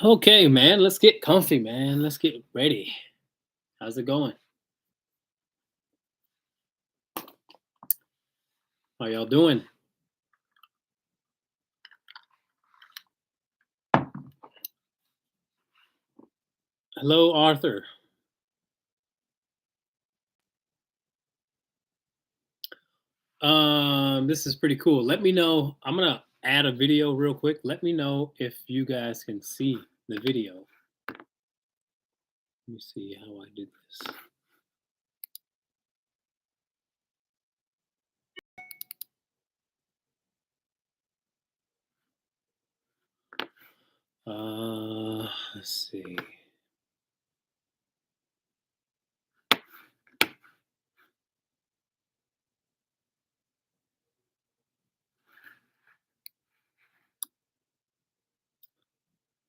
Okay, man, let's get comfy, man. Let's get ready. How's it going? How y'all doing? Hello, Arthur. This is pretty cool. Let me know. I'm gonna add a video real quick. Let me know if you guys can see the video. Let me see how I did this. Let's see.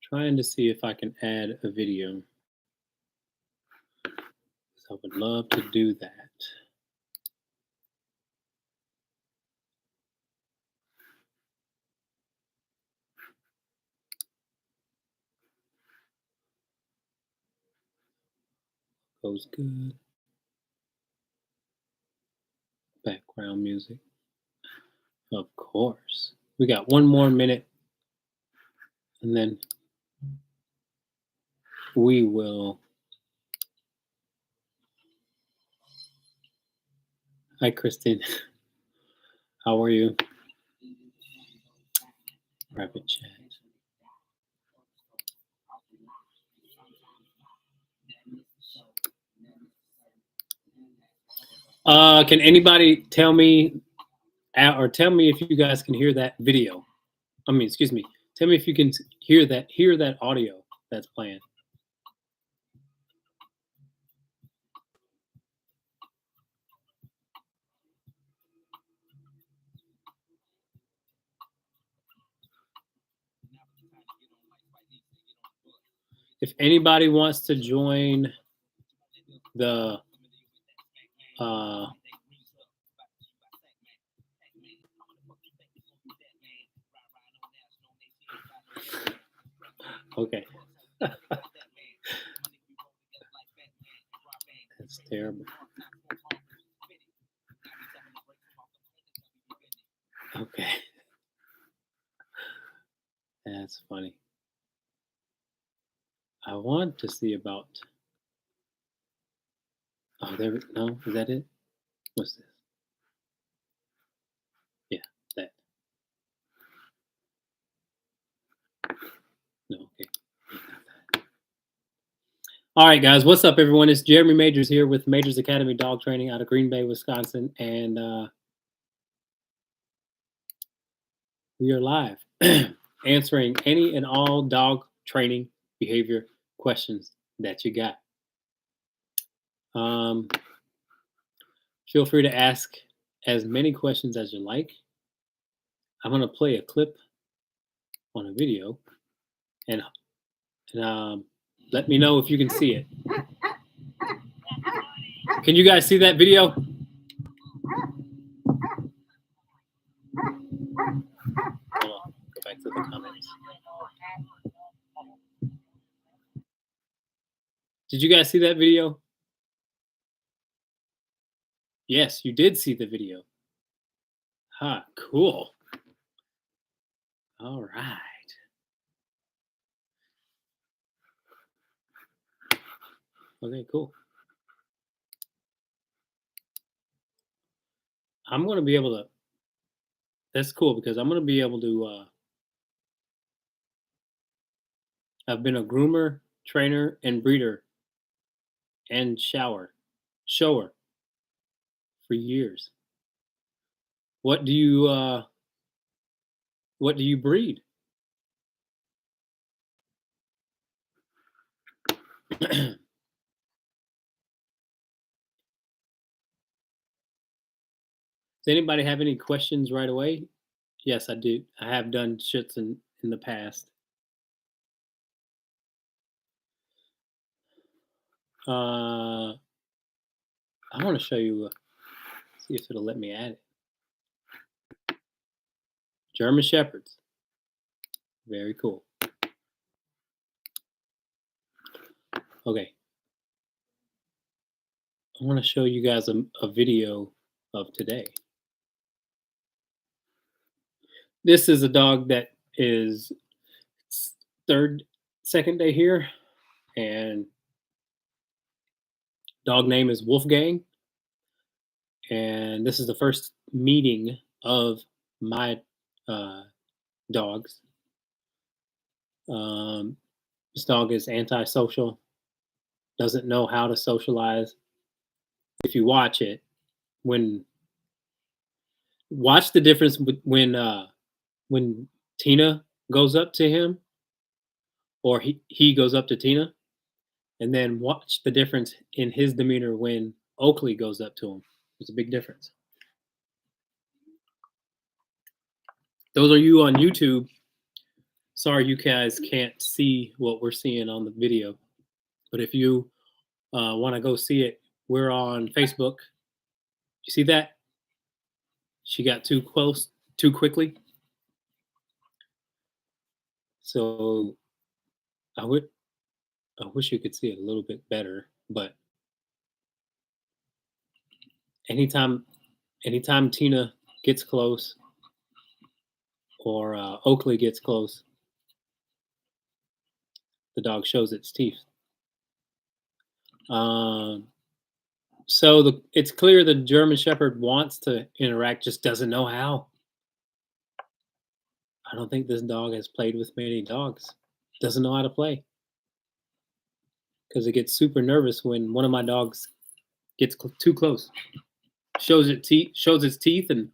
Trying to see if I can add a video. I would love to do that. Goes good. Background music. Of course. We got one more minute and then we will. Hi, Christine. How are you? Rapid chat. Can anybody tell me, or tell me if you guys can hear that video? Excuse me. Tell me if you can hear that audio that's playing. If anybody wants to join the okay. That's terrible. Okay. That's funny. I want to see about. Oh, there. No, is that it? What's this? Yeah, that. No, okay. All right, guys. What's up, everyone? It's Jeremy Majors here with Majors Academy Dog Training out of Green Bay, Wisconsin, and we are live answering any and all dog training behavior questions that you got. Feel free to ask as many questions as you like. I'm going to play a clip on a video and let me know if you can see it. Can you guys see that video? Hold on. Go back to the comments. Did you guys see that video? Yes, you did see the video. Cool. All right. Okay, cool. I'm going to be able to. That's cool because I'm going to be able to. I've been a groomer, trainer, and breeder and shower for years. What do you breed? Does anybody have any questions right away? Yes, I do. I have done shits in the past. I want to show you. See if it'll let me add it. German Shepherds. Very cool. Okay, I want to show you guys a video of today. This is a dog that is third, second day here, and dog name is Wolfgang. And this is the first meeting of my uh, dogs. Um, this dog is antisocial, doesn't know how to socialize. If you watch it, when watch the difference when Tina goes up to him, or he goes up to Tina, and then watch the difference in his demeanor when Oakley goes up to him. There's a big difference. Those are you on YouTube. Sorry, you guys can't see what we're seeing on the video, but if you want to go see it, we're on Facebook. You see that? She got too close too quickly. So I wish you could see it a little bit better, but anytime Tina gets close or Oakley gets close, the dog shows its teeth. So it's clear the German Shepherd wants to interact, just doesn't know how. I don't think this dog has played with many dogs. Doesn't know how to play because it gets super nervous when one of my dogs gets too close. Shows its teeth, and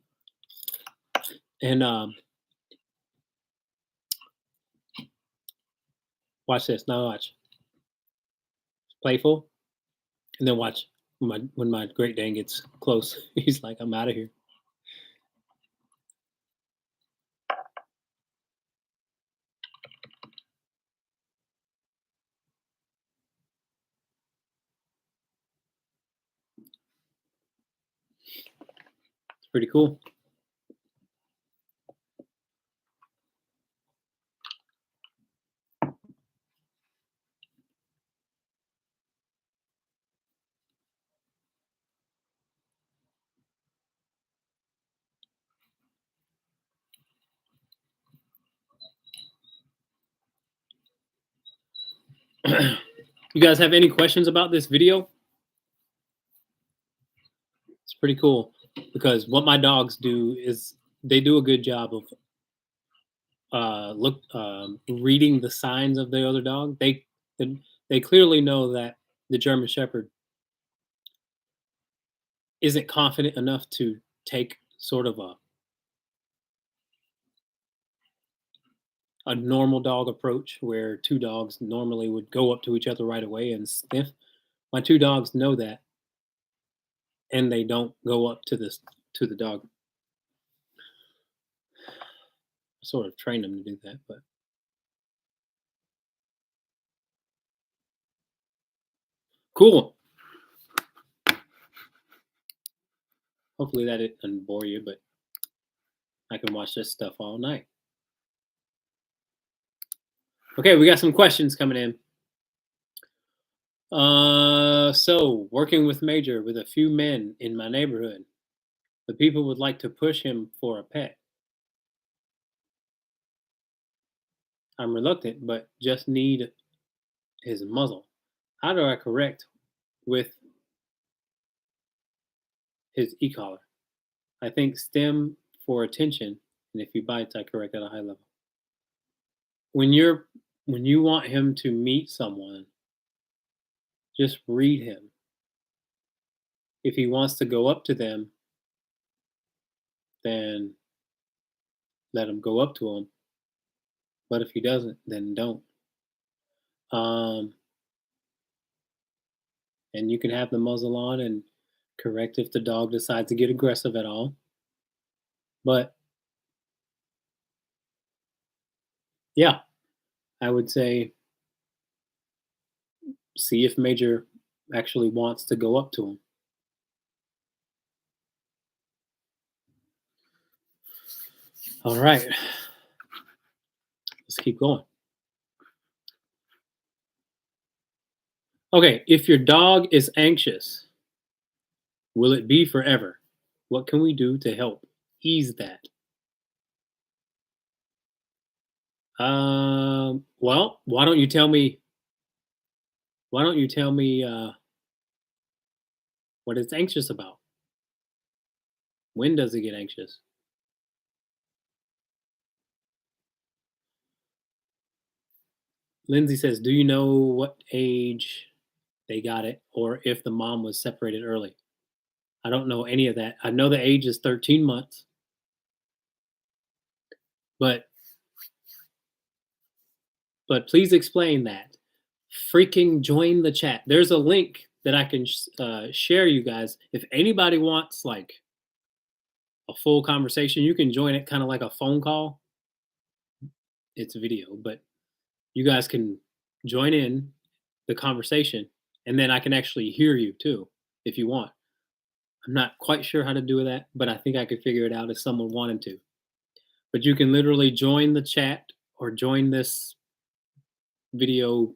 watch this. Now watch. Playful, and then watch when my Great Dane gets close. He's like, "I'm out of here." It's pretty cool. You guys have any questions about this video? It's pretty cool because what my dogs do is they do a good job of reading the signs of the other dog. They clearly know that the German Shepherd isn't confident enough to take sort of a normal dog approach where two dogs normally would go up to each other right away and sniff. My two dogs know that, and they don't go up to the dog. I sort of train them to do that, but cool. Hopefully that didn't bore you, but I can watch this stuff all night. Okay, we got some questions coming in. So working with Major with a few men in my neighborhood. The people would like to push him for a pet. I'm reluctant, but just need his muzzle. How do I correct with his e-collar? I think stem for attention, and if he bites, I correct at a high level. When you want him to meet someone, just read him. If he wants to go up to them, then let him go up to him. But if he doesn't, then don't. And you can have the muzzle on and correct if the dog decides to get aggressive at all. But yeah, I would say see if Major actually wants to go up to him. All right, let's keep going. Okay, if your dog is anxious, will it be forever? What can we do to help ease that? Well, why don't you tell me? Why don't you tell me what it's anxious about? When does it get anxious? Lindsay says, "Do you know what age they got it, or if the mom was separated early?" I don't know any of that. I know the age is 13 months, but please explain that. Freaking join the chat. There's a link that I can share you guys. If anybody wants like a full conversation, you can join it kind of like a phone call. It's video, but you guys can join in the conversation and then I can actually hear you too if you want. I'm not quite sure how to do that, but I think I could figure it out if someone wanted to. But you can literally join the chat or join this video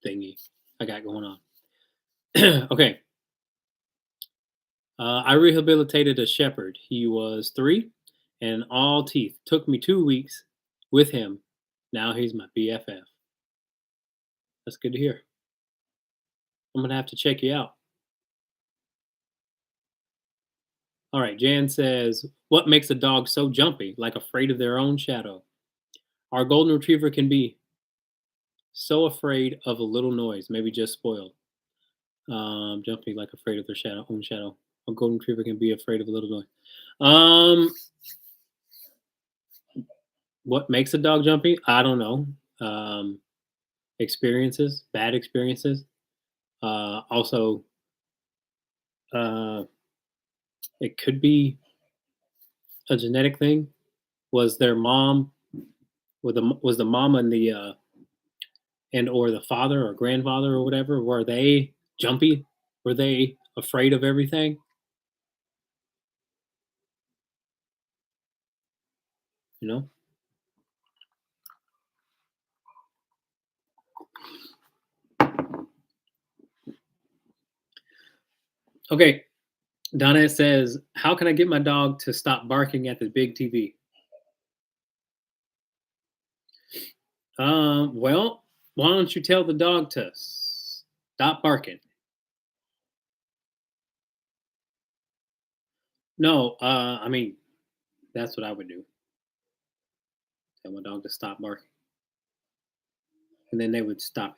thingy I got going on. Okay. I rehabilitated a shepherd. He was 3 and all teeth. Took me 2 weeks with him. Now he's my BFF. That's good to hear. I'm going to have to check you out. All right. Jan says, what makes a dog so jumpy, like afraid of their own shadow? Our golden retriever can be so afraid of a little noise, maybe just spoiled. Jumpy, like afraid of their own shadow. A golden retriever can be afraid of a little noise. What makes a dog jumpy? I don't know. Experiences, bad experiences. Also, it could be a genetic thing. Was their mom, was the mom and the and or the father or grandfather or whatever? Were they jumpy? Were they afraid of everything? You know. Okay. Donna says, "How can I get my dog to stop barking at the big TV?" Well, why don't you tell the dog to stop barking? No, I mean, that's what I would do. Tell my dog to stop barking, and then they would stop.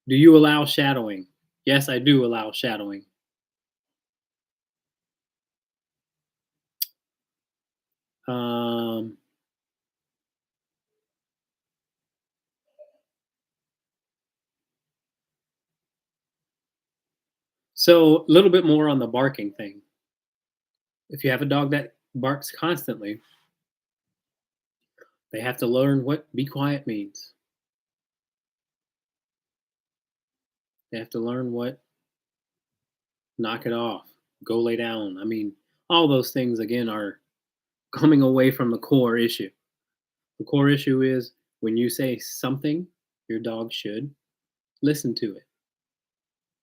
Do you allow shadowing? Yes, I do allow shadowing. Um, so a little bit more on the barking thing. If you have a dog that barks constantly, they have to learn what be quiet means. They have to learn what knock it off, go lay down. I mean, all those things again are coming away from the core issue. The core issue is when you say something, your dog should listen to it.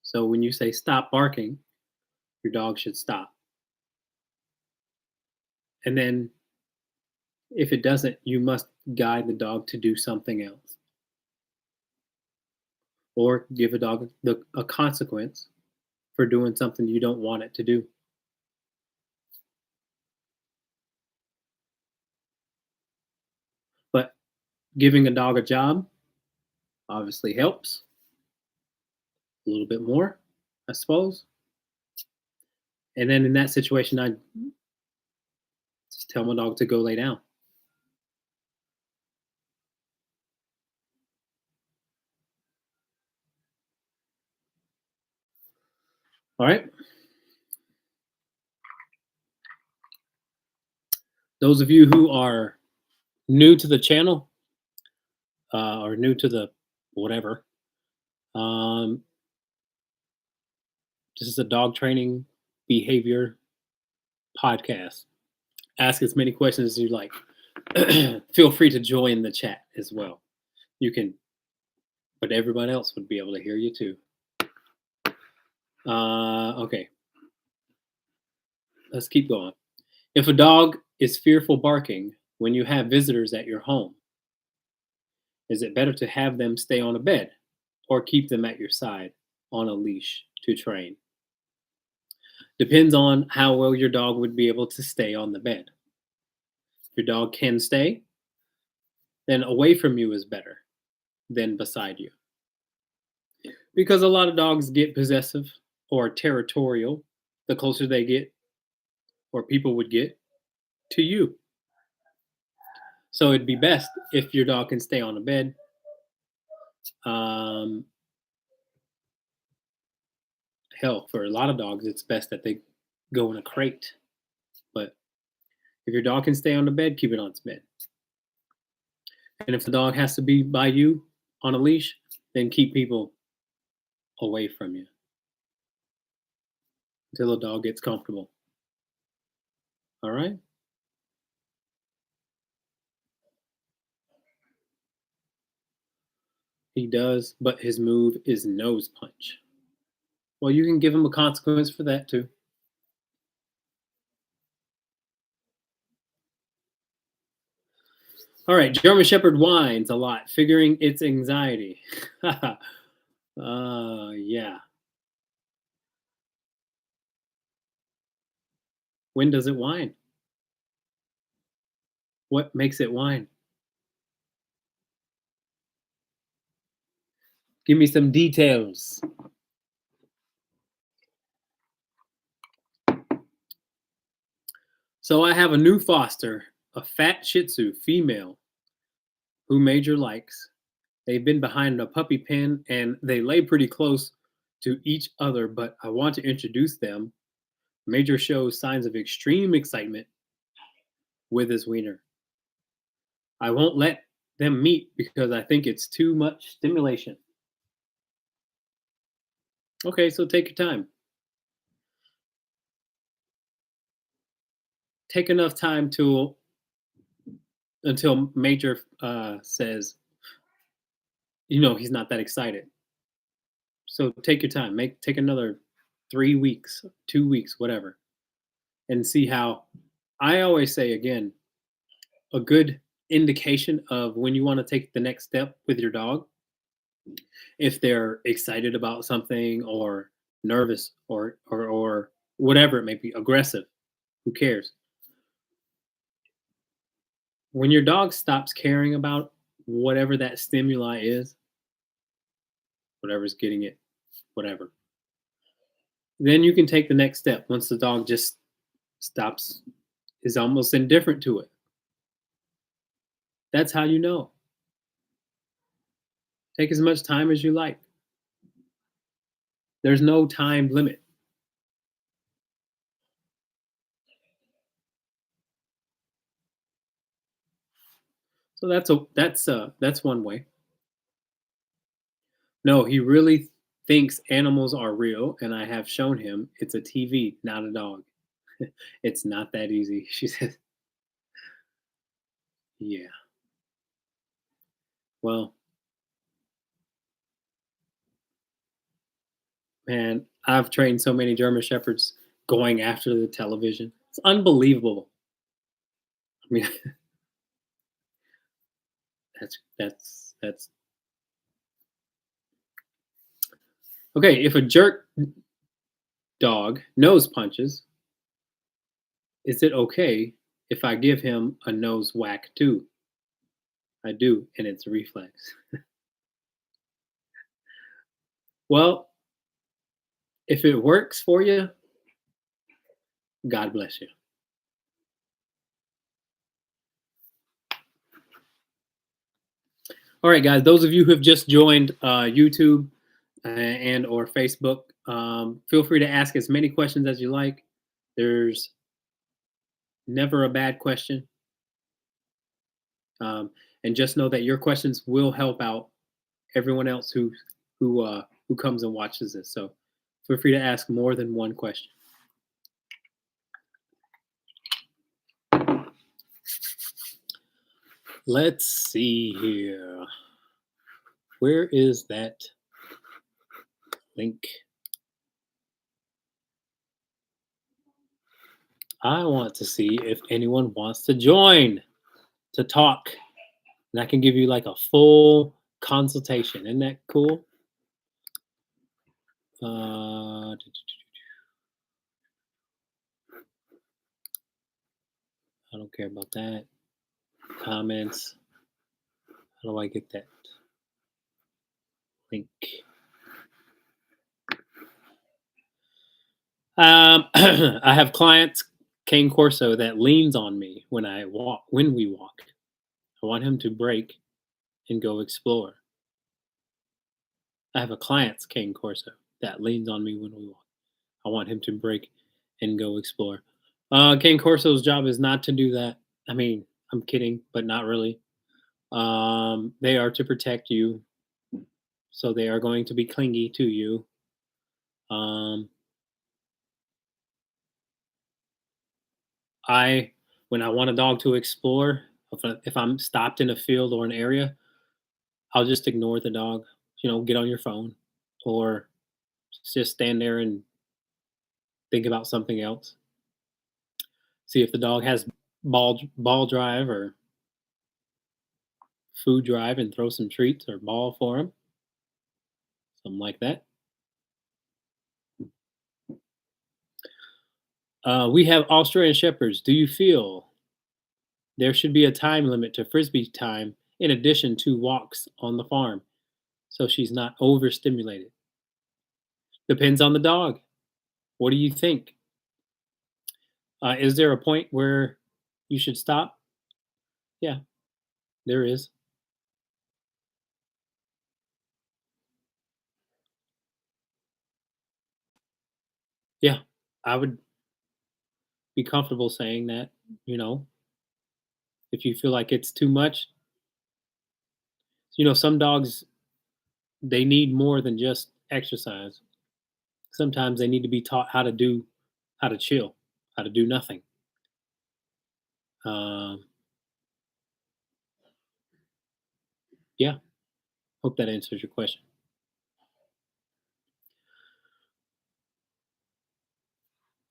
So when you say stop barking, your dog should stop. And then if it doesn't, you must guide the dog to do something else. Or give a dog a consequence for doing something you don't want it to do. But giving a dog a job obviously helps a little bit more, I suppose. And then in that situation, I just tell my dog to go lay down. All right. Those of you who are new to the channel or new to the whatever, um, this is a dog training behavior podcast. Ask as many questions as you like. Feel free to join the chat as well. You can but everybody else would be able to hear you too. Okay, let's keep going. If a dog is fearful barking when you have visitors at your home, is it better to have them stay on a bed or keep them at your side on a leash to train? Depends on how well your dog would be able to stay on the bed. If your dog can stay, then away from you is better than beside you. Because a lot of dogs get possessive or territorial the closer they get, or people would get, to you. So it'd be best if your dog can stay on a bed. Um, Hell, for a lot of dogs, it's best that they go in a crate. But if your dog can stay on the bed, keep it on its bed. And if the dog has to be by you on a leash, then keep people away from you until the dog gets comfortable. All right? He does, but his move is nose punch. Well, you can give him a consequence for that too. All right, German Shepherd whines a lot, figuring it's anxiety. Yeah. When does it whine? What makes it whine? Give me some details. So I have a new foster, a fat Shih Tzu female who Major likes. They've been behind a puppy pen and they lay pretty close to each other, but I want to introduce them. Major shows signs of extreme excitement with his wiener. I won't let them meet because I think it's too much stimulation. Okay, so take your time. Take enough time to until Major says, he's not that excited. So take your time. Take another 3 weeks, 2 weeks, whatever, and see how. I always say again, a good indication of when you want to take the next step with your dog, if they're excited about something or nervous or whatever it may be, aggressive, who cares? When your dog stops caring about whatever that stimuli is, whatever's getting it, whatever, then you can take the next step once the dog just stops, is almost indifferent to it. That's how you know. Take as much time as you like. There's no time limit. So that's one way. No, he really thinks animals are real, and I have shown him it's a TV, not a dog. It's not that easy. She says, yeah. Well, man, I've trained so many German Shepherds going after the television. It's unbelievable. I mean, that's okay. If a jerk dog nose punches, is it okay if I give him a nose whack too? I do, and it's a reflex. Well, if it works for you, God bless you. All right, guys. Those of you who have just joined YouTube and or Facebook, feel free to ask as many questions as you like. There's never a bad question, and just know that your questions will help out everyone else who comes and watches this. So feel free to ask more than one question. Let's see here. Where is that link? I want to see if anyone wants to join to talk. And I can give you like a full consultation. Isn't that cool? I don't care about that. Comments. How do I get that link? I have clients, Cane Corso, that leans on me when I walk. When we walk, I want him to break and go explore. I have a client's Cane Corso that leans on me when we walk. I want him to break and go explore. Cane Corso's job is not to do that. I mean, I'm kidding, but not really. They are to protect you, so they are going to be clingy to you. Um, when I want a dog to explore, if I'm stopped in a field or an area, I'll just ignore the dog. Get on your phone, or just stand there and think about something else. See if the dog has ball drive or food drive, and throw some treats or ball for him, something like that. We have Australian Shepherds. Do you feel there should be a time limit to frisbee time in addition to walks on the farm so she's not overstimulated? Depends on the dog. What do you think? Is there a point where you should stop? Yeah, there is. Yeah, I would be comfortable saying that, you know, if you feel like it's too much. Some dogs, they need more than just exercise. Sometimes they need to be taught how to chill, how to do nothing. Um, yeah, hope that answers your question.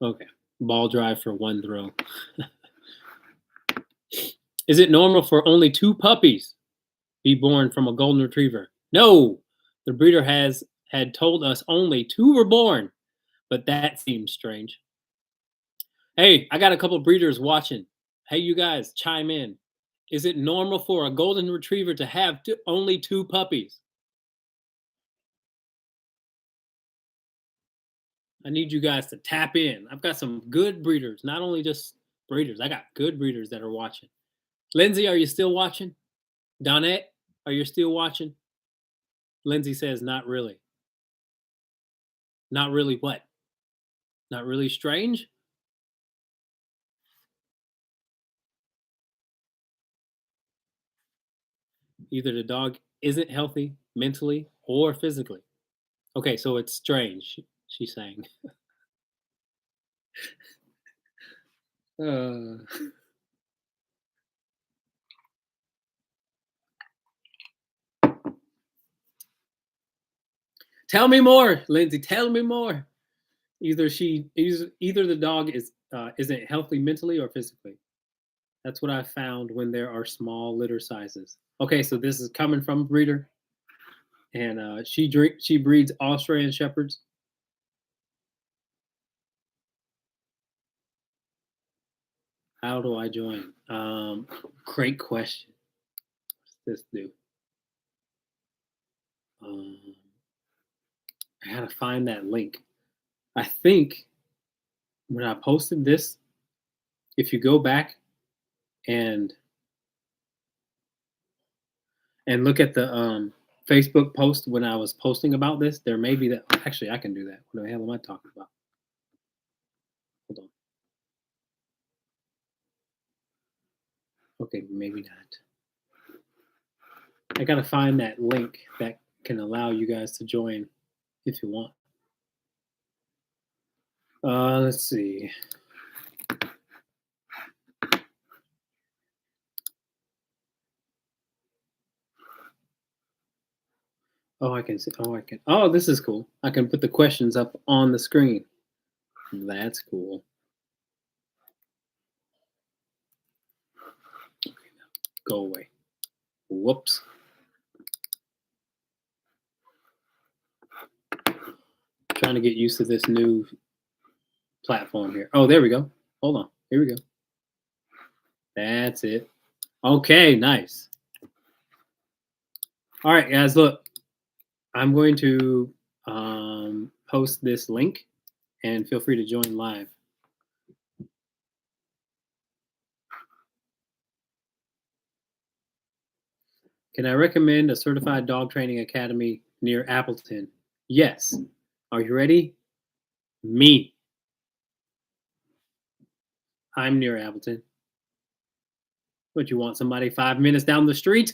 Okay, ball drive for one throw. Is it normal for only two puppies be born from a golden retriever? No, the breeder had told us only two were born, but that seems strange. Hey, I got a couple breeders watching. Hey, you guys, chime in. Is it normal for a golden retriever to have only two puppies? I need you guys to tap in. I've got some good breeders, not only just breeders. I got good breeders that are watching. Lindsay, are you still watching? Donette, are you still watching? Lindsay says, not really. Not really what? Not really strange? Either the dog isn't healthy mentally or physically. Okay, so it's strange, she's saying. Uh, tell me more, Lindsay. Tell me more. Either the dog isn't healthy mentally or physically. That's what I found when there are small litter sizes. Okay, so this is coming from a breeder, and she breeds Australian shepherds. How do I join? Great question. What's this do? Um, I gotta find that link. I think when I posted this, if you go back and look at the Facebook post when I was posting about this, there may be that. Actually, I can do that. What the hell am I talking about? Hold on. Okay, maybe not. I gotta find that link that can allow you guys to join if you want. Let's see. Oh, I can see. Oh, I can. Oh, this is cool. I can put the questions up on the screen. That's cool. Go away. Whoops. Trying to get used to this new platform here. Oh, there we go. Hold on. Here we go. That's it. Okay, nice. All right, guys, look. I'm going to post this link and feel free to join live. Can I recommend a certified dog training academy near Appleton? Yes. Are you ready? Me. I'm near Appleton. What, you want somebody 5 minutes down the street?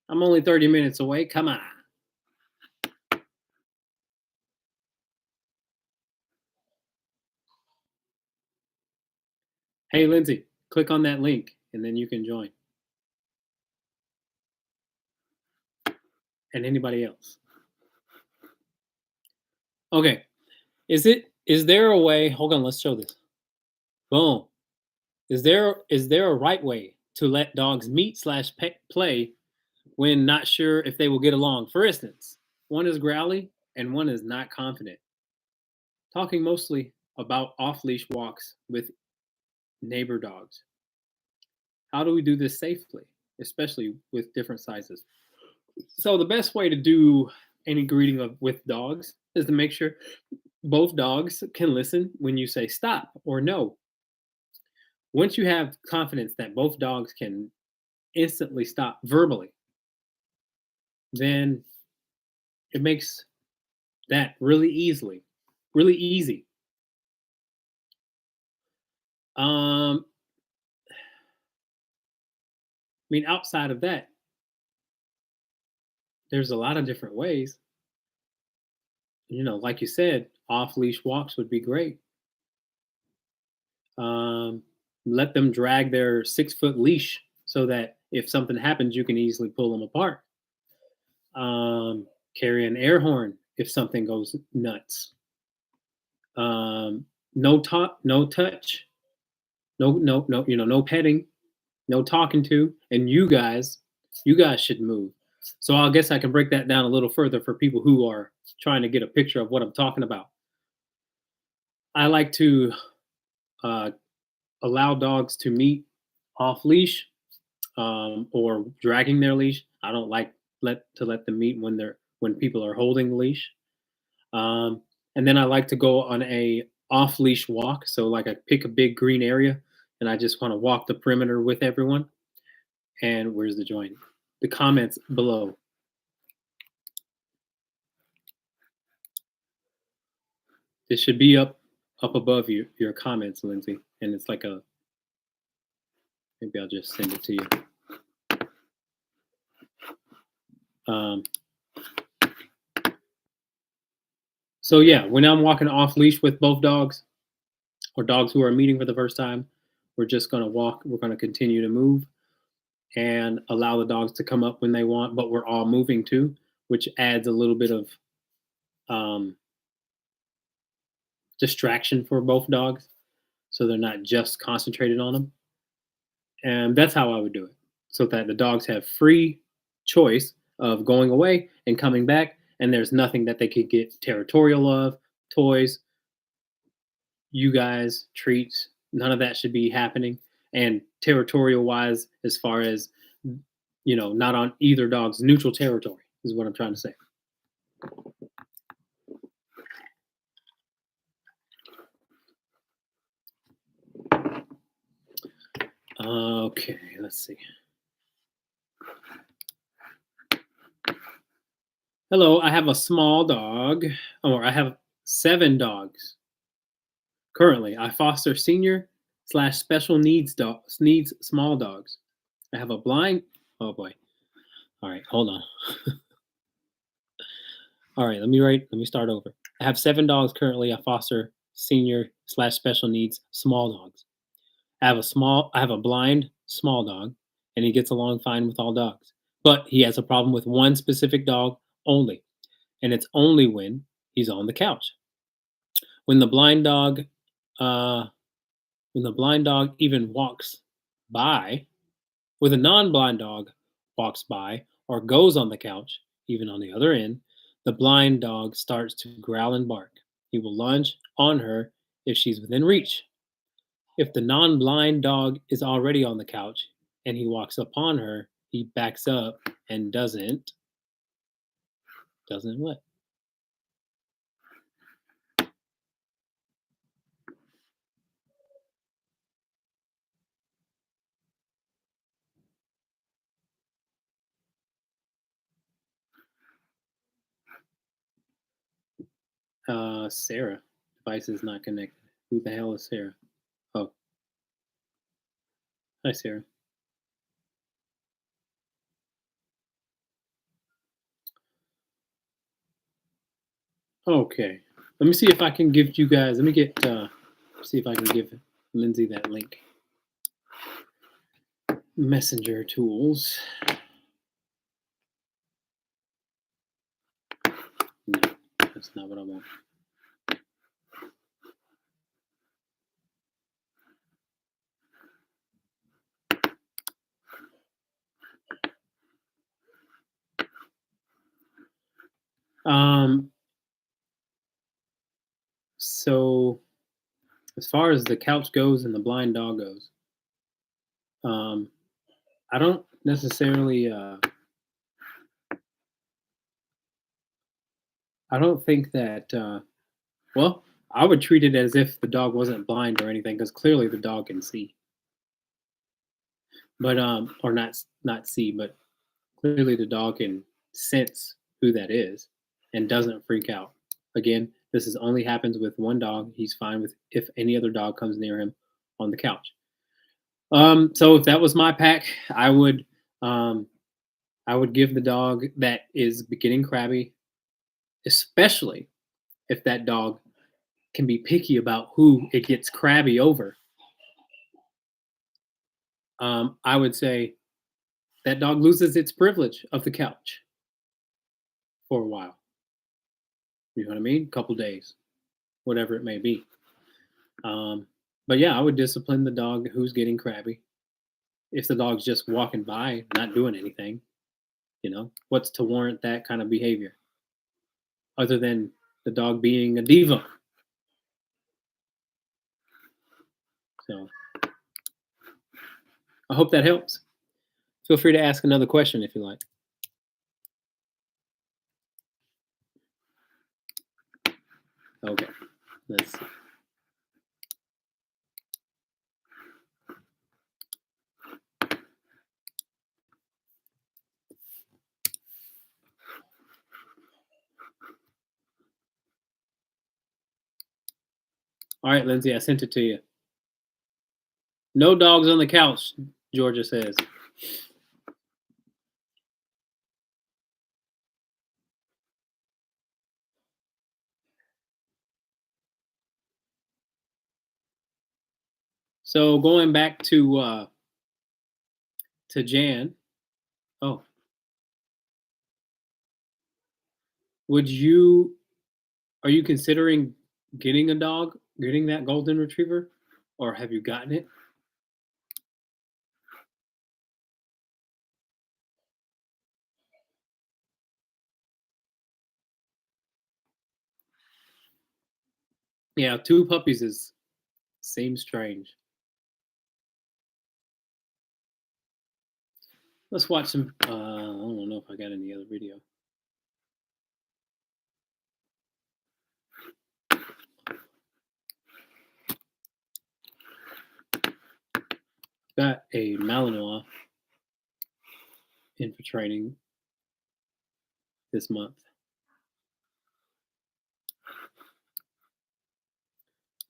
I'm only 30 minutes away. Come on. Hey, Lindsay, click on that link and then you can join. And anybody else. Okay. Is there a way? Hold on, let's show this. Boom. Is there a right way to let dogs meet / play when not sure if they will get along? For instance, one is growly and one is not confident. Talking mostly about off-leash walks with neighbor dogs. How do we do this safely, especially with different sizes? So the best way to do any greeting with dogs is to make sure both dogs can listen when you say stop or no. Once you have confidence that both dogs can instantly stop verbally, then it makes that really easy. I mean, outside of that, there's a lot of different ways. Like you said, off leash walks would be great. Um, Let them drag their 6 foot leash so that if something happens, you can easily pull them apart. Carry an air horn if something goes nuts. No talk, no touch, no, no petting, no talking to, and you guys should move. So I guess I can break that down a little further for people who are trying to get a picture of what I'm talking about. I like to uh, allow dogs to meet off leash or dragging their leash. I don't like let them meet when people are holding the leash. Um, and then I like to go on a off leash walk. So like I pick a big green area and I just want to walk the perimeter with everyone. And where's the join? The comments below. This should be up above your comments, Lindsay. And it's like maybe I'll just send it to you. So yeah, when I'm walking off leash with both dogs or dogs who are meeting for the first time, we're just going to walk. We're going to continue to move and allow the dogs to come up when they want, but we're all moving too, which adds a little bit of distraction for both dogs. So they're not just concentrated on them. And that's how I would do it, so that the dogs have free choice of going away and coming back. And there's nothing that they could get territorial of, toys, you guys, treats. None of that should be happening. And territorial wise, as far as, not on either dog's neutral territory, is what I'm trying to say. Okay, let's see. Hello, I have a small dog, or I have 7 dogs. Currently, I foster senior / special needs small dogs. I have a blind. Oh boy. All right, hold on. All right, let me start over. I have 7 dogs currently. I foster senior / special needs small dogs. I have a blind small dog, and he gets along fine with all dogs. But he has a problem with one specific dog only. And it's only when he's on the couch. When the blind dog, uh, when the blind dog even walks by, with a non-blind dog walks by or goes on the couch, even on the other end, the blind dog starts to growl and bark. He will lunge on her if she's within reach. If the non-blind dog is already on the couch and he walks upon her, he backs up and doesn't what? Sarah. Device is not connected. Who the hell is Sarah? Oh, hi Sarah. Okay. Let me see if I can give you guys. Let me get. See if I can give Lindsay that link. Messenger tools. No, that's not what I want. So as far as the couch goes and the blind dog goes, um, I don't necessarily. I don't think that. Well, I would treat it as if the dog wasn't blind or anything, because clearly the dog can see. But or not see, but clearly the dog can sense who that is and doesn't freak out. Again, this is only happens with one dog. He's fine with if any other dog comes near him on the couch. So if that was my pack, um, I would give the dog that is getting crabby, especially if that dog can be picky about who it gets crabby over. I would say that dog loses its privilege of the couch for a while. You know what I mean? Couple days, whatever it may be. Um, but yeah, I would discipline the dog who's getting crabby. If the dog's just walking by, not doing anything, what's to warrant that kind of behavior other than the dog being a diva? So I hope that helps. Feel free to ask another question if you like. Okay, let's see. All right, Lindsay, I sent it to you. No dogs on the couch, Georgia says. So going back to Jan. Oh, would you are you considering getting a dog, getting that golden retriever, or have you gotten it? Yeah, two puppies seems strange. Let's watch some. I don't know if I got any other video. Got a Malinois in for training this month.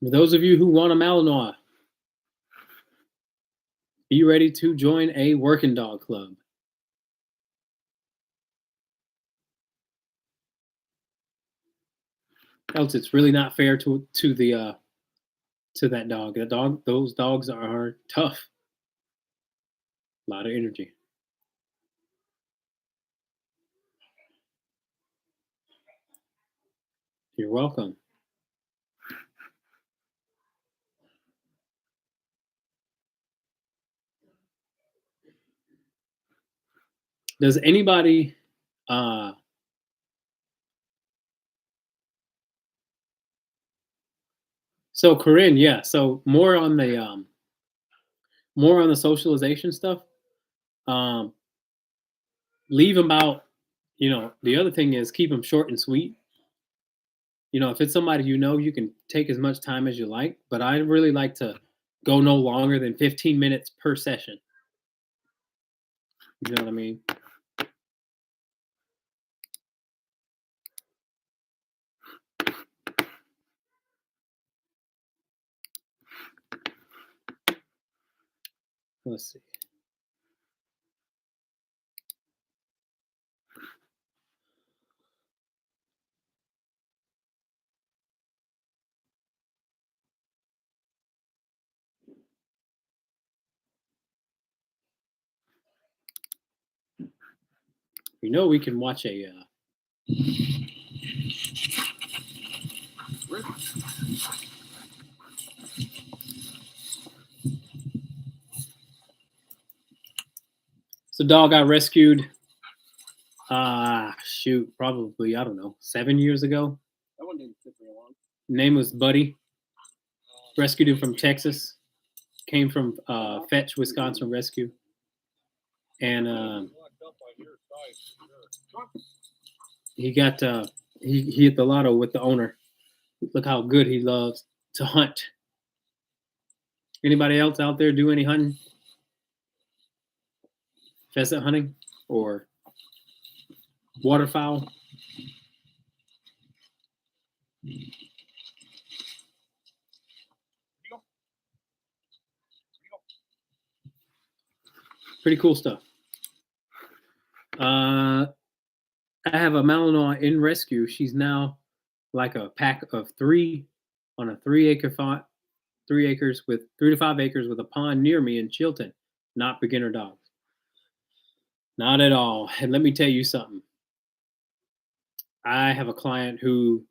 For those of you who want a Malinois, be ready to join a working dog club. Else, it's really not fair to that dog. Those dogs are tough. A lot of energy. You're welcome. Does anybody uh so Corinne, yeah, so more on the socialization stuff. Um leave them out, the other thing is keep them short and sweet. If it's somebody you can take as much time as you like, but I really like to go no longer than 15 minutes per session. You know what I mean? Let's see. We can watch a dog I rescued shoot, probably, I don't know, 7 years ago. That one didn't fit very long. Name was Buddy. Rescued him from Texas. Came from Fetch, Wisconsin Rescue. And he got he hit the lotto with the owner. Look how good he loves to hunt. Anybody else out there do any hunting? Pheasant hunting or waterfowl? Pretty cool stuff. I have a Malinois in rescue. She's now like a pack of 3 on a 3-acre font, 3 acres with 3 to 5 acres with a pond near me in Chilton. Not beginner dogs. Not at all. And let me tell you something. I have a client who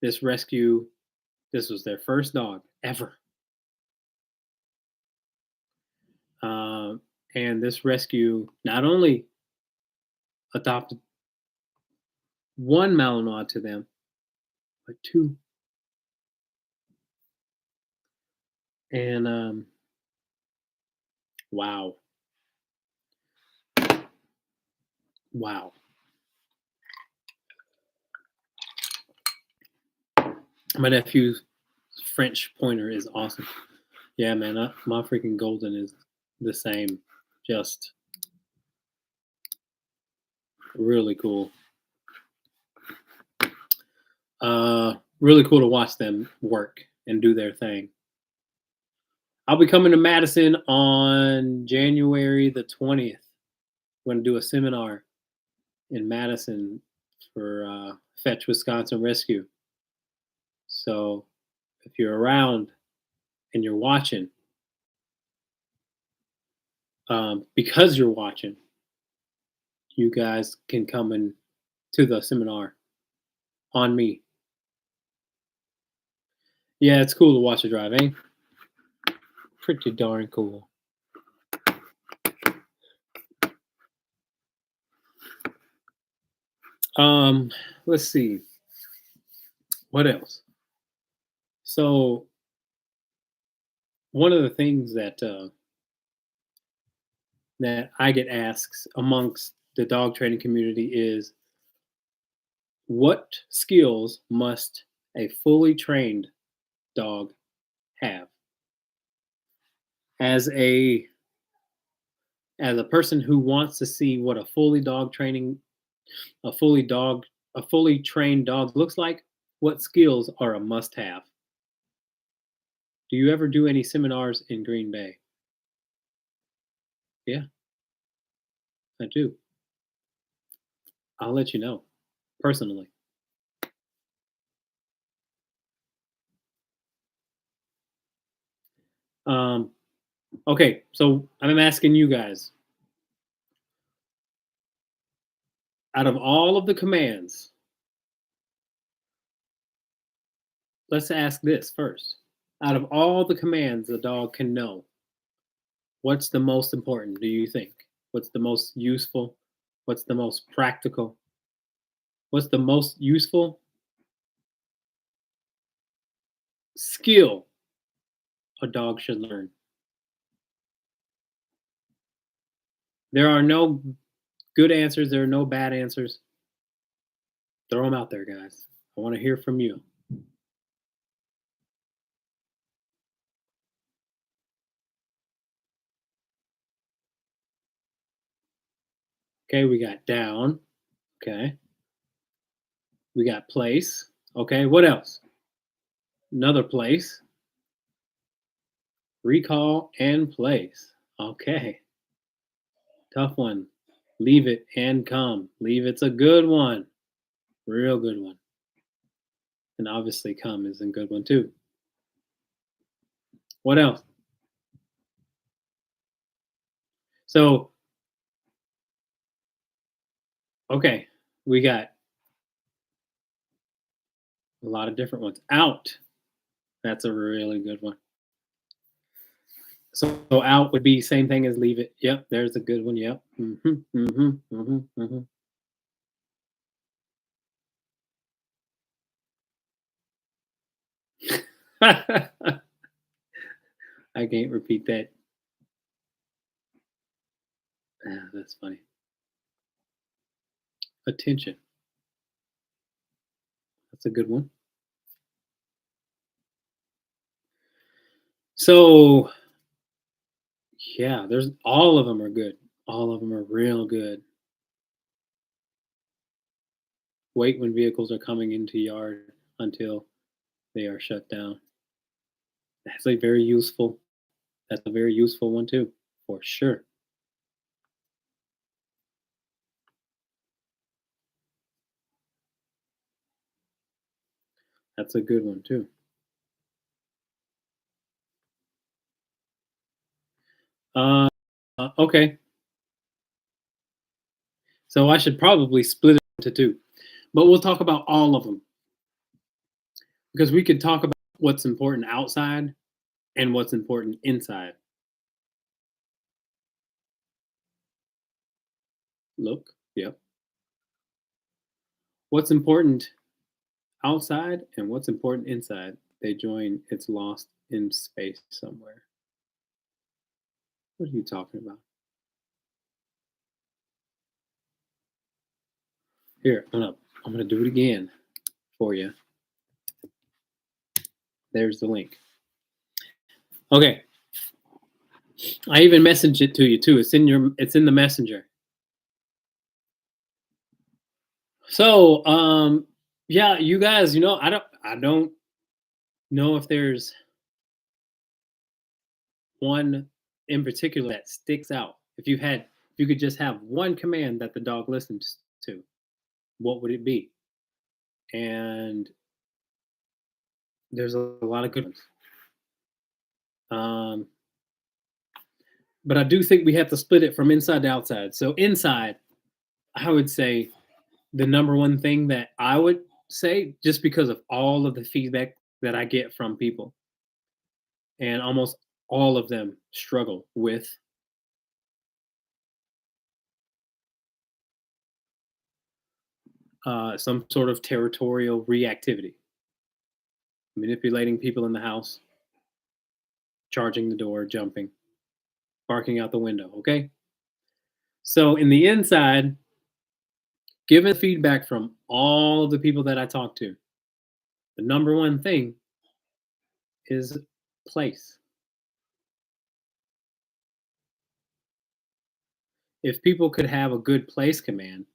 this was their first dog ever. And this rescue not only adopted 1 Malinois to them, but 2. And wow. Wow. My nephew's French pointer is awesome. Yeah, man, my freaking golden is the same. Just really cool. Really cool to watch them work and do their thing. I'll be coming to Madison on January the 20th. I'm going to do a seminar in Madison for Fetch Wisconsin Rescue. So if you're around and you're watching, because you're watching, you guys can come in to the seminar on me. Yeah, it's cool to watch a drive, eh? Pretty darn cool. Let's see. What else? So one of the things that I get asked amongst the dog training community is, what skills must a fully trained dog have? As a person who wants to see what a fully trained dog looks like, what skills are a must-have? Do you ever do any seminars in Green Bay? Yeah, I do. I'll let you know personally. Okay, so I'm asking you guys, out of all of the commands, let's ask this first. Out of all the commands a dog can know, what's the most important, do you think? What's the most useful? What's the most practical? What's the most useful skill a dog should learn? There are no good answers, there are no bad answers. Throw them out there, guys. I want to hear from you. Okay, we got down. Okay. We got place. Okay, what else? Another place. Recall and place. Okay. Tough one. Leave it and come. Leave it's a good one. Real good one. And obviously come is a good one too. What else? So, okay, we got a lot of different ones. Out. That's a really good one. So out would be same thing as leave it. Yep, there's a good one. Yep. I can't repeat that. Ah, that's funny. Attention. That's a good one. So yeah, there's all of them are good. All of them are real good. Wait when vehicles are coming into yard until they are shut down. That's a very useful. That's a very useful one too, for sure. That's a good one too. Uh, okay, so I should probably split it into two, but we'll talk about all of them because we could talk about what's important outside and what's important inside. Look, yep. What's important outside and what's important inside. They join. It's lost in space somewhere. What are you talking about? Here, I'm gonna do it again for you. There's the link. Okay. I even messaged it to you too. It's in the messenger. So, yeah, you guys, I don't know if there's one in particular that sticks out. If you could just have one command that the dog listens to, what would it be? And there's a lot of good ones. Um, but I do think we have to split it from inside to outside. So inside, I would say the number one thing that I would say, just because of all of the feedback that I get from people, and almost all of them struggle with some sort of territorial reactivity, manipulating people in the house, charging the door, jumping, barking out the window. Okay. So in the inside, given feedback from all of the people that I talk to, the number one thing is place. If people could have a good place command,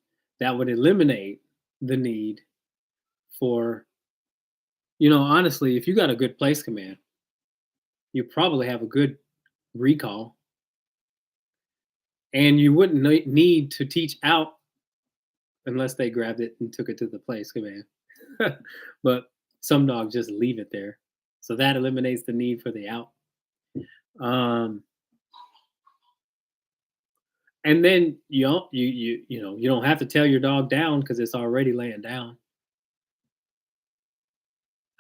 that would eliminate the need for, honestly, if you got a good place command, you probably have a good recall and you wouldn't need to teach out unless they grabbed it and took it to the place command. But some dogs just leave it there. So that eliminates the need for the out. Um, and then you don't have to tell your dog down because it's already laying down.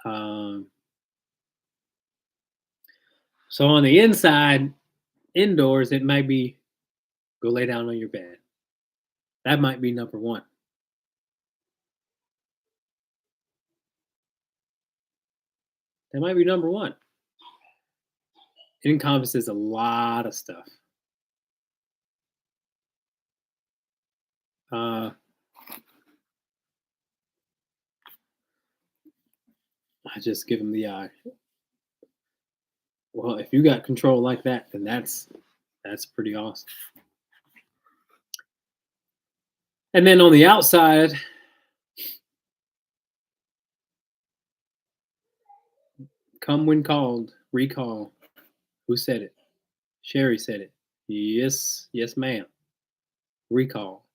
Um, so on the inside, indoors, it might be go lay down on your bed. That might be number one. That might be number one. It encompasses a lot of stuff. Uh, I just give them the eye. Well, if you got control like that, then that's pretty awesome. And then on the outside, come when called, recall. Who said it? Sherry said it. Yes, yes, ma'am. Recall.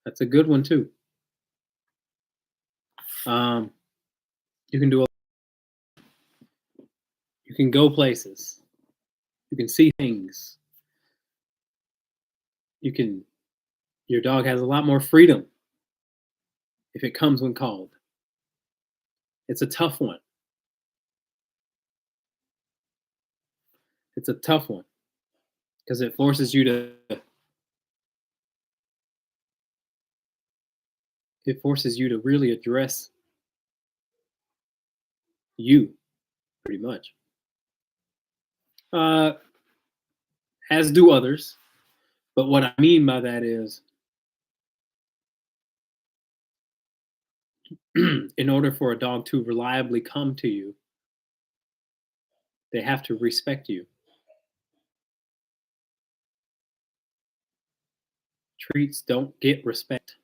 That's a good one too. Um, you can do. You can go places. You can see things. You can. Your dog has a lot more freedom if it comes when called. It's a tough one. It's a tough one because it forces you to. It forces you to really address you, pretty much. Uh, as do others. But what I mean by that is, in order for a dog to reliably come to you, they have to respect you. Treats don't get respect.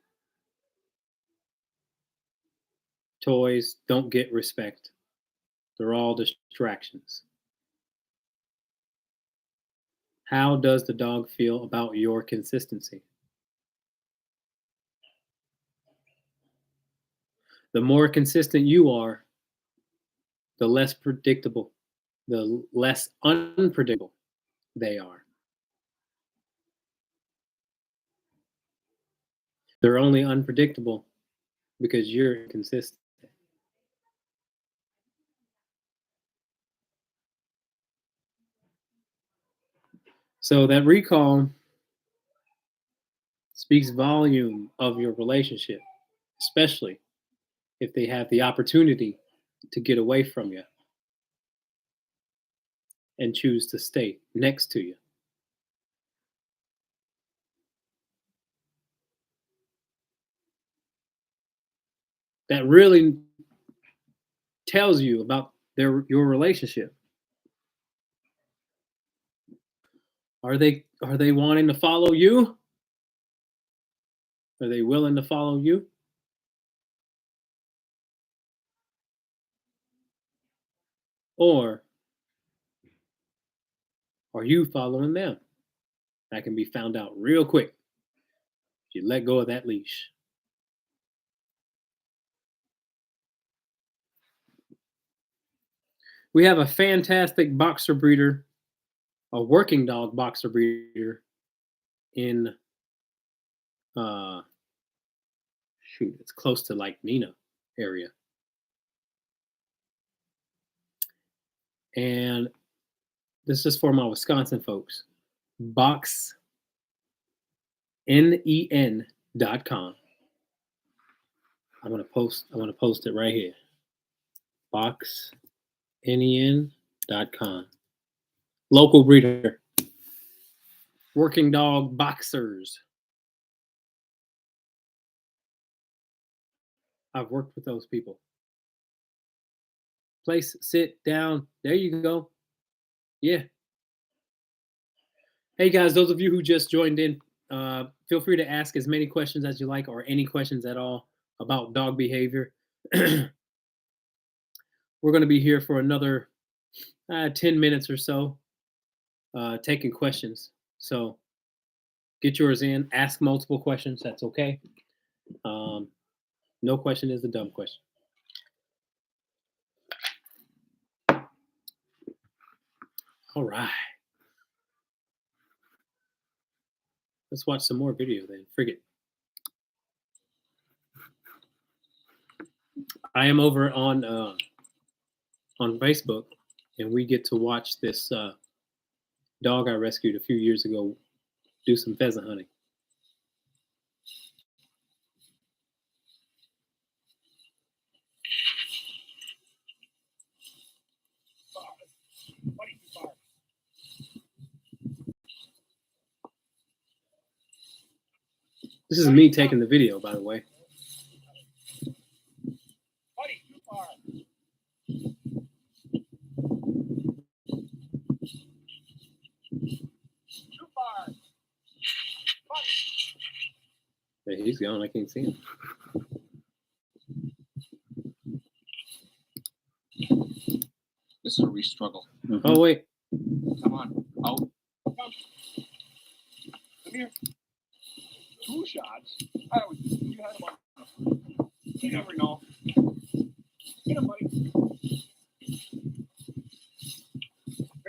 Toys don't get respect. They're all distractions. How does the dog feel about your consistency? The more consistent you are, the less predictable, the less unpredictable they are. They're only unpredictable because you're consistent. So that recall speaks volume of your relationship, especially if they have the opportunity to get away from you and choose to stay next to you. That really tells you about your relationship. Are they wanting to follow you? Are they willing to follow you? Or are you following them? That can be found out real quick if you let go of that leash. We have a fantastic boxer breeder, a working dog boxer breeder in uh shoot, it's close to like Nina area. And this is for my Wisconsin folks. BoxNen.com. I'm gonna post it right here. BoxNen.com. Local breeder. Working dog boxers. I've worked with those people. Place, sit down. There you go. Yeah. Hey guys, those of you who just joined in, feel free to ask as many questions as you like or any questions at all about dog behavior. We're going to be here for another 10 minutes or so taking questions. So get yours in, ask multiple questions. That's okay. No question is a dumb question. All right. Let's watch some more video then. Frigate. I am over on Facebook, and we get to watch this dog I rescued a few years ago do some pheasant hunting. This is me taking the video, by the way. Hey, he's gone. I can't see him. This is a re-struggle. Mm-hmm. Oh, wait. Come on. Out. Come here. 2 shots. I always you had him on. You never know. Get him, buddy. Come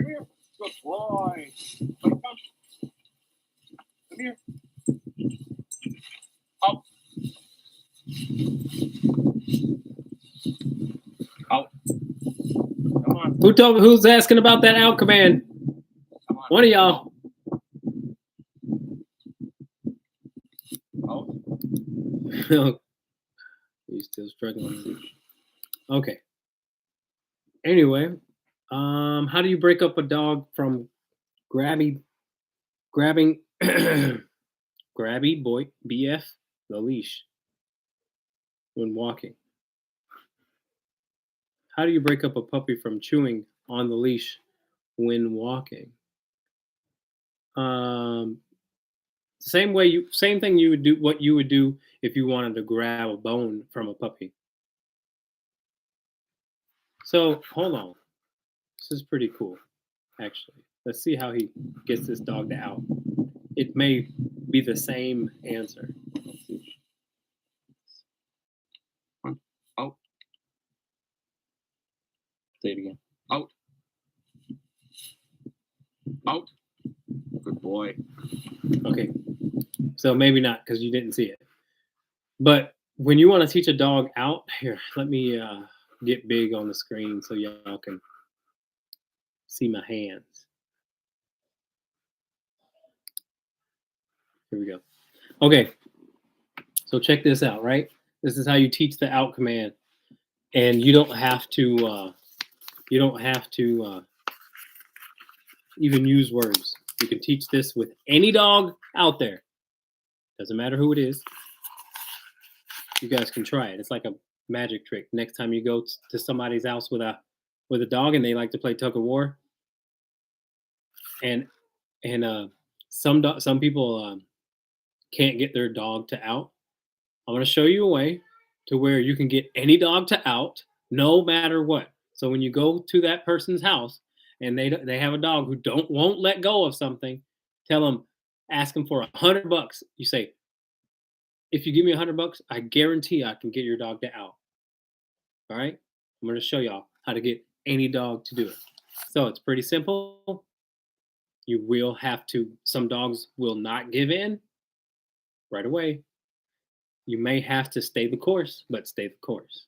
here. Good boy. Buddy, come. Come here. Out. Out. Come on. Who's asking about that out command? Come on. One of y'all. Out. He's still struggling. Okay. Anyway, how do you break up a dog from grabbing grabby boy BF the leash when walking? How do you break up a puppy from chewing on the leash when walking? Same thing you would do. What you would do if you wanted to grab a bone from a puppy. So hold on, this is pretty cool, actually. Let's see how he gets this dog to out. It may be the same answer. Let's see. Out. Say it again. Out. Out. Good boy. Okay, so maybe not because you didn't see it. But when you want to teach a dog out, here, let me get big on the screen so y'all can see my hands. Here we go. Okay, so check this out, right? This is how you teach the out command, and you don't have to even use words. You can teach this with any dog out there. Doesn't matter who it is. You guys can try it. It's like a magic trick. Next time you go to somebody's house with a dog and they like to play tug of war, and some people can't get their dog to out. I'm going to show you a way to where you can get any dog to out, no matter what. So when you go to that person's house and they have a dog who won't let go of something, ask them for $100. You say, if you give me $100, I guarantee I can get your dog to out. All right, I'm going to show y'all how to get any dog to do it. So it's pretty simple. You will have to. Some dogs will not give in right away. You may have to stay the course, but stay the course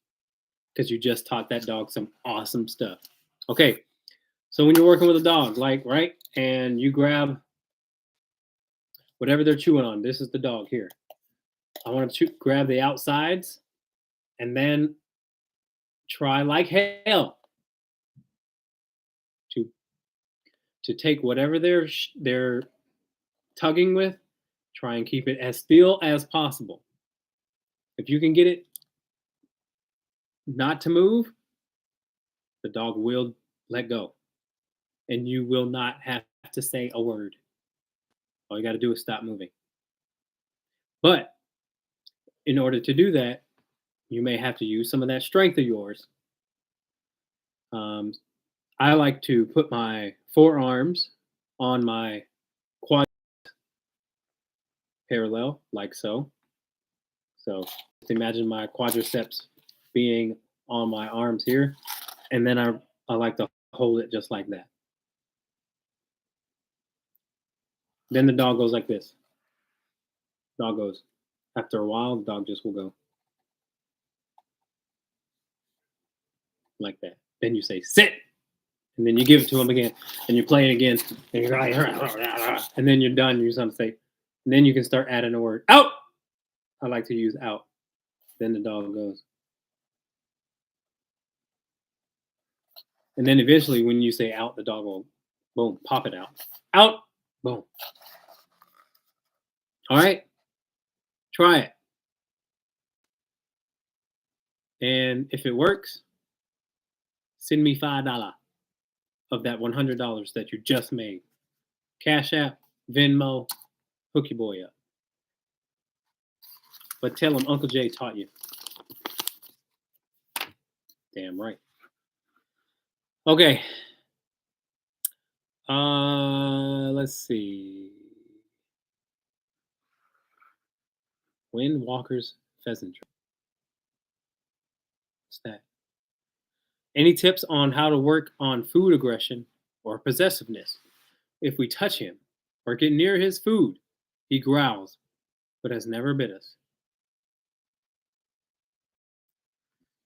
because you just taught that dog some awesome stuff. Okay, so when you're working with a dog, right, and you grab whatever they're chewing on. This is the dog here. I want to grab the outsides and then try like hell to take whatever they're tugging with, try and keep it as still as possible. If you can get it not to move, the dog will let go. And you will not have to say a word. All you got to do is stop moving. But in order to do that, you may have to use some of that strength of yours. I like to put my forearms on my quad parallel, like so. So just imagine my quadriceps being on my arms here. And then I like to hold it just like that. Then the dog goes like this. Dog goes. After a while, the dog just will go. like that. Then you say sit, and then you give it to him again, and you play it again, and you're like, and then you're done. You're something say, and then you can start adding a word out. I like to use out. Then the dog goes, and then eventually, when you say out, the dog will boom pop it out, boom. All right, try it, and if it works, send me $5 of that $100 that you just made. Cash App, Venmo, hook your boy up. But tell him Uncle Jay taught you. Damn right. Okay. Let's see. Wind Walker's pheasantry. What's that? Any tips on how to work on food aggression or possessiveness? If we touch him or get near his food, he growls, but has never bit us.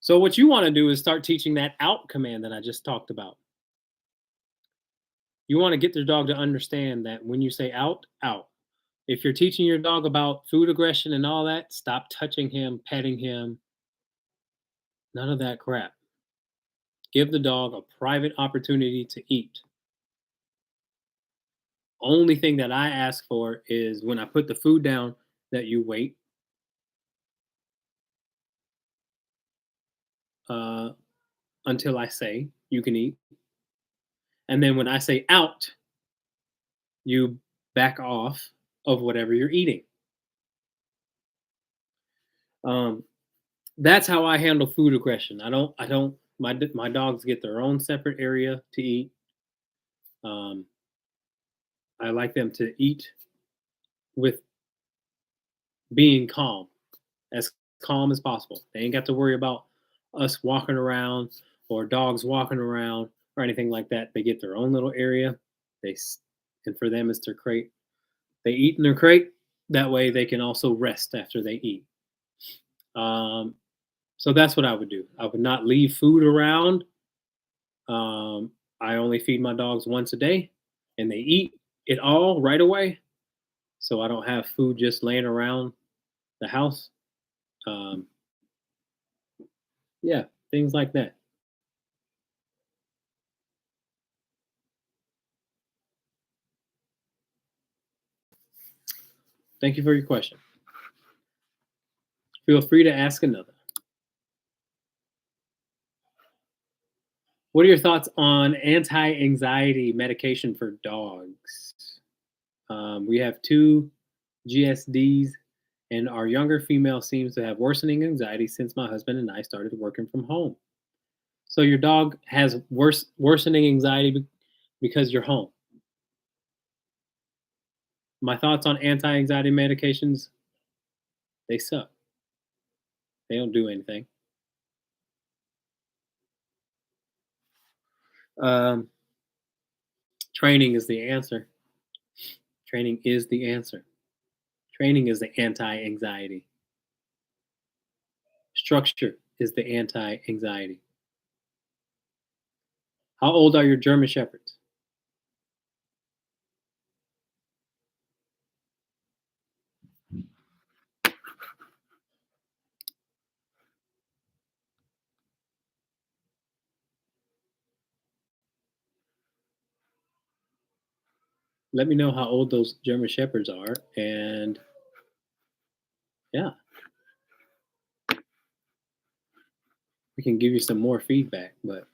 So what you want to do is start teaching that out command that I just talked about. You want to get the dog to understand that when you say out, out. If you're teaching your dog about food aggression and all that, stop touching him, petting him. None of that crap. Give the dog a private opportunity to eat. Only thing that I ask for is when I put the food down that you wait until I say you can eat. And then when I say out, you back off of whatever you're eating. That's how I handle food aggression. My dogs get their own separate area to eat. I like them to eat with being as calm as possible. They ain't got to worry about us walking around or dogs walking around or anything like that. They get their own little area. And for them, it's their crate. They eat in their crate. That way, they can also rest after they eat. So that's what I would do. I would not leave food around. I only feed my dogs once a day, and they eat it all right away. So I don't have food just laying around the house. Yeah, things like that. Thank you for your question. Feel free to ask another. What are your thoughts on anti-anxiety medication for dogs? We have 2 GSDs, and our younger female seems to have worsening anxiety since my husband and I started working from home. So your dog has worsening anxiety because you're home. My thoughts on anti-anxiety medications, they suck. They don't do anything. Training is the answer. Training is the answer. Training is the anti-anxiety. Structure is the anti-anxiety. How old are your German Shepherds? Let me know how old those German Shepherds are, and yeah, we can give you some more feedback. But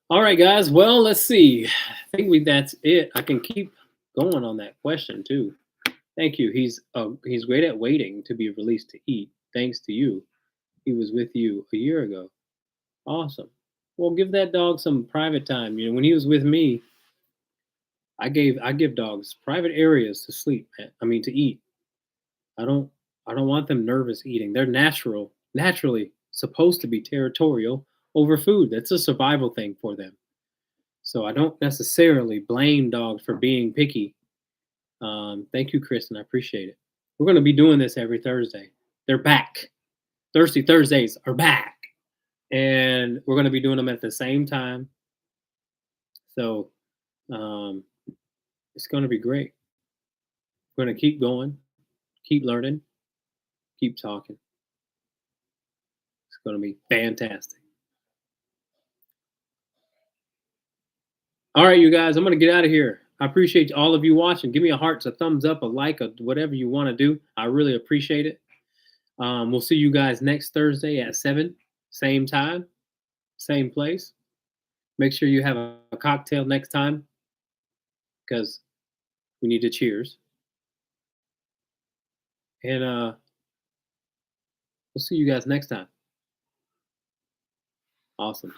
all right, guys. Well, let's see. I think that's it. I can keep going on that question too. Thank you. He's great at waiting to be released to eat. Thanks to you. He was with you a year ago. Awesome. Well, give that dog some private time. You know, when he was with me, I give dogs private areas to sleep. I mean, to eat. I don't want them nervous eating. They're naturally supposed to be territorial over food. That's a survival thing for them. So I don't necessarily blame dogs for being picky. Thank you, Kristen. I appreciate it. We're going to be doing this every Thursday. They're back. Thirsty Thursdays are back. And we're going to be doing them at the same time. So it's going to be great. We're going to keep going, keep learning, keep talking. It's going to be fantastic. All right, you guys, I'm going to get out of here. I appreciate all of you watching. Give me a heart, a thumbs up, a like, a whatever you want to do. I really appreciate it. We'll see you guys next Thursday at 7, same time, same place. Make sure you have a cocktail next time because we need to cheers. And we'll see you guys next time. Awesome.